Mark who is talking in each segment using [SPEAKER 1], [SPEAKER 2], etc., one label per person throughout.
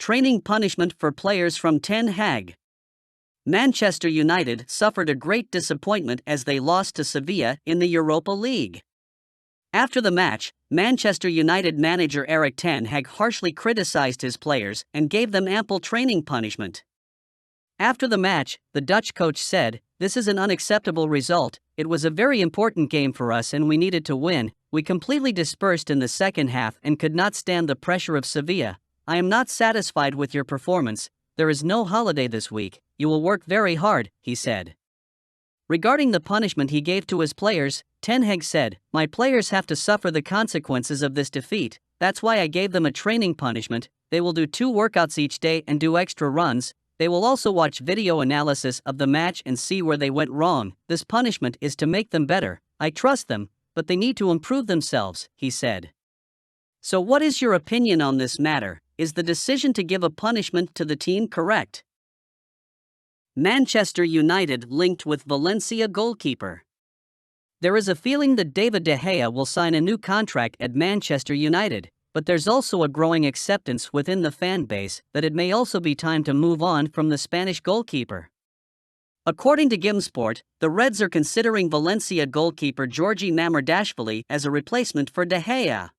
[SPEAKER 1] Training punishment for players from Ten Hag. Manchester United suffered a great disappointment as they lost to Sevilla in the Europa League. After the match, Manchester United manager Erik Ten Hag harshly criticized his players and gave them ample training punishment. After the match, the Dutch coach said, "This is an unacceptable result. It was a very important game for us and we needed to win. We completely dispersed in the second half and could not stand the pressure of Sevilla. I am not satisfied with your performance. There is no holiday this week. You will work very hard," he said. Regarding the punishment he gave to his players, Ten Hag said, "My players have to suffer the consequences of this defeat. That's why I gave them a training punishment. They will do 2 workouts each day and do extra runs. They will also watch video analysis of the match and see where they went wrong. This punishment is to make them better. I trust them, but they need to improve themselves," he said. So what is your opinion on this matter? Is the decision to give a punishment to the team correct? Manchester United linked with Valencia goalkeeper. There is a feeling that David De Gea will sign a new contract at Manchester United, but there's also a growing acceptance within the fan base that it may also be time to move on from the Spanish goalkeeper. According to Gimsport, the Reds are considering Valencia goalkeeper Georgi Mamardashvili as a replacement for De Gea.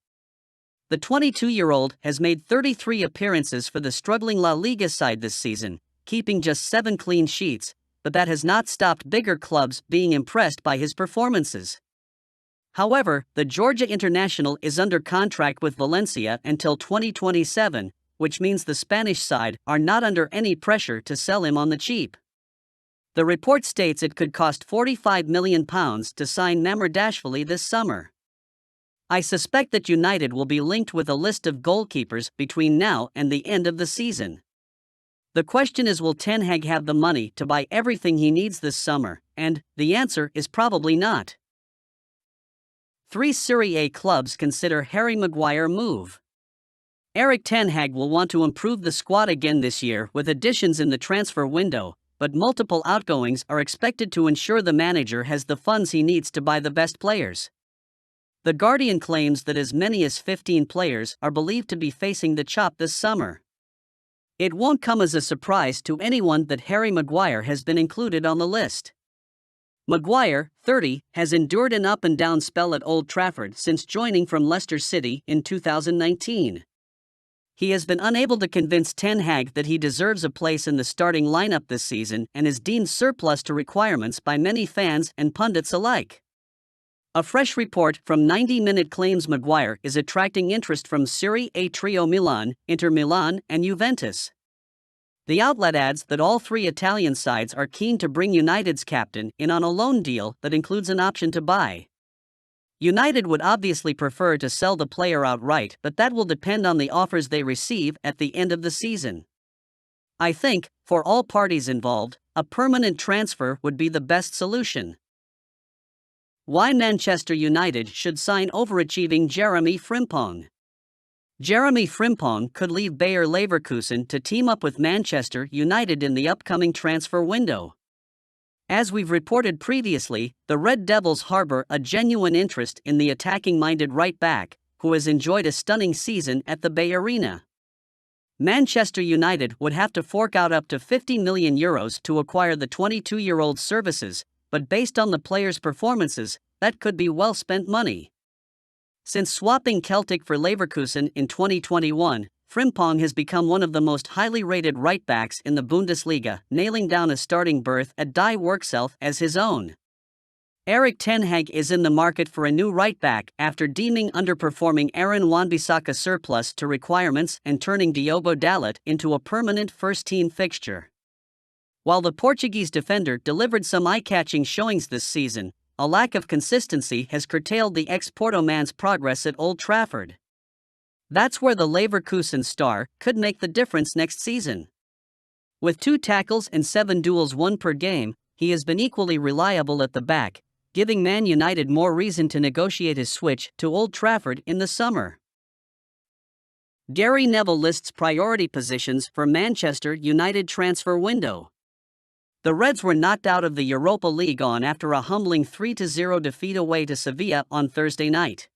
[SPEAKER 1] The 22-year-old has made 33 appearances for the struggling La Liga side this season, keeping just 7 clean sheets, but that has not stopped bigger clubs being impressed by his performances. However, the Georgia international is under contract with Valencia until 2027, which means the Spanish side are not under any pressure to sell him on the cheap. The report states it could cost £45 million to sign Mamardashvili this summer. I suspect that United will be linked with a list of goalkeepers between now and the end of the season. The question is, will Ten Hag have the money to buy everything he needs this summer? And the answer is probably not. 3 Serie A clubs consider Harry Maguire move. Erik Ten Hag will want to improve the squad again this year with additions in the transfer window, but multiple outgoings are expected to ensure the manager has the funds he needs to buy the best players. The Guardian claims that as many as 15 players are believed to be facing the chop this summer. It won't come as a surprise to anyone that Harry Maguire has been included on the list. Maguire, 30, has endured an up-and-down spell at Old Trafford since joining from Leicester City in 2019. He has been unable to convince Ten Hag that he deserves a place in the starting lineup this season and is deemed surplus to requirements by many fans and pundits alike. A fresh report from 90 Minute claims Maguire is attracting interest from Serie A trio Milan, Inter Milan, and Juventus. The outlet adds that all 3 Italian sides are keen to bring United's captain in on a loan deal that includes an option to buy. United would obviously prefer to sell the player outright, but that will depend on the offers they receive at the end of the season. I think, for all parties involved, a permanent transfer would be the best solution. Why Manchester United should sign overachieving Jeremie Frimpong. Jeremie Frimpong could leave Bayer Leverkusen to team up with Manchester United in the upcoming transfer window. As we've reported previously, the Red Devils harbor a genuine interest in the attacking-minded right-back, who has enjoyed a stunning season at the Bay Arena. Manchester United would have to fork out up to €50 million to acquire the 22-year-old's services, but based on the player's performances, that could be well-spent money. Since swapping Celtic for Leverkusen in 2021, Frimpong has become one of the most highly rated right-backs in the Bundesliga, nailing down a starting berth at Die Workself as his own. Erik Ten Hag is in the market for a new right-back after deeming underperforming Aaron Wan-Bissaka surplus to requirements and turning Diogo Dalot into a permanent first-team fixture. While the Portuguese defender delivered some eye-catching showings this season, a lack of consistency has curtailed the ex-Porto man's progress at Old Trafford. That's where the Leverkusen star could make the difference next season. With 2 tackles and 7 duels won per game, he has been equally reliable at the back, giving Man United more reason to negotiate his switch to Old Trafford in the summer. Gary Neville lists priority positions for Manchester United transfer window. The Reds were knocked out of the Europa League after a humbling 3-0 defeat away to Sevilla on Thursday night.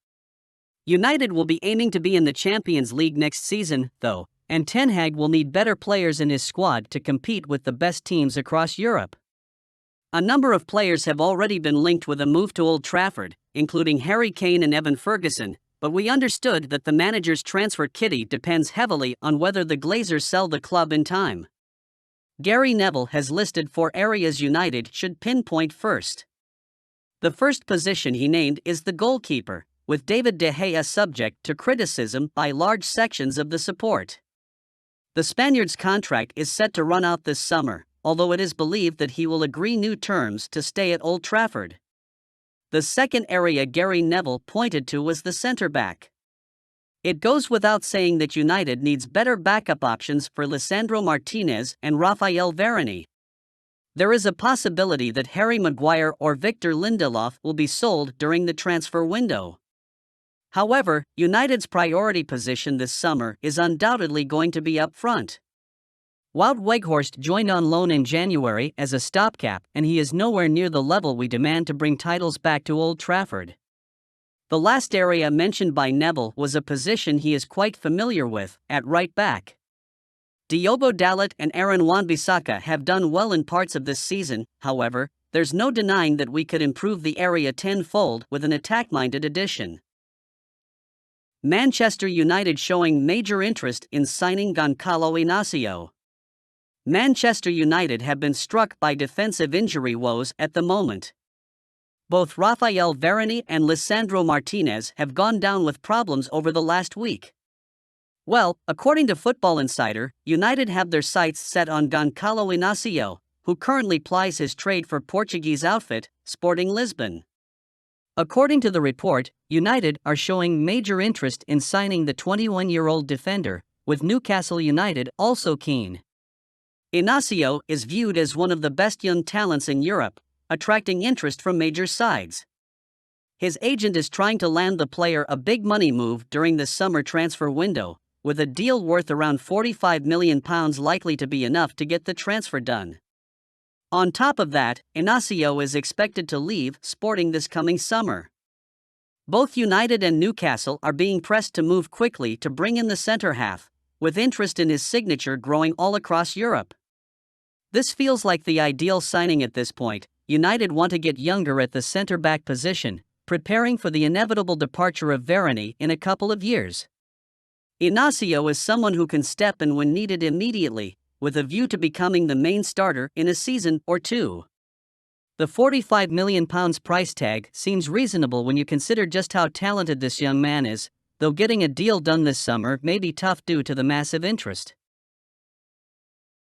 [SPEAKER 1] United will be aiming to be in the Champions League next season, though, and Ten Hag will need better players in his squad to compete with the best teams across Europe. A number of players have already been linked with a move to Old Trafford, including Harry Kane and Evan Ferguson, but we understood that the manager's transfer kitty depends heavily on whether the Glazers sell the club in time. Gary Neville has listed 4 areas United should pinpoint first. The first position he named is the goalkeeper, with David De Gea subject to criticism by large sections of the support. The Spaniard's contract is set to run out this summer, although it is believed that he will agree new terms to stay at Old Trafford. The second area Gary Neville pointed to was the centre-back. It goes without saying that United needs better backup options for Lisandro Martinez and Raphael Varane. There is a possibility that Harry Maguire or Victor Lindelof will be sold during the transfer window. However, United's priority position this summer is undoubtedly going to be up front. Wout Weghorst joined on loan in January as a stopgap, and he is nowhere near the level we demand to bring titles back to Old Trafford. The last area mentioned by Neville was a position he is quite familiar with, at right back. Diogo Dalot and Aaron Wan-Bissaka have done well in parts of this season. However, there's no denying that we could improve the area tenfold with an attack-minded addition. Manchester United showing major interest in signing Goncalo INACIO. Manchester United have been struck by defensive injury woes at the moment. Both Raphael Varane and Lisandro Martinez have gone down with problems over the last week. Well, according to Football Insider, United have their sights set on Goncalo INACIO, who currently plies his trade for Portuguese outfit, Sporting Lisbon. According to the report, United are showing major interest in signing the 21-year-old defender, with Newcastle United also keen. INACIO is viewed as one of the best young talents in Europe, attracting interest from major sides. His agent is trying to land the player a big money move during the summer transfer window, with a deal worth around £45 million likely to be enough to get the transfer done. On top of that, INACIO is expected to leave Sporting this coming summer. Both United and Newcastle are being pressed to move quickly to bring in the centre half, with interest in his signature growing all across Europe. This feels like the ideal signing at this point. United want to get younger at the centre-back position, preparing for the inevitable departure of Varane in a couple of years. INACIO is someone who can step in when needed immediately, with a view to becoming the main starter in a season or two. The £45 million price tag seems reasonable when you consider just how talented this young man is, though getting a deal done this summer may be tough due to the massive interest.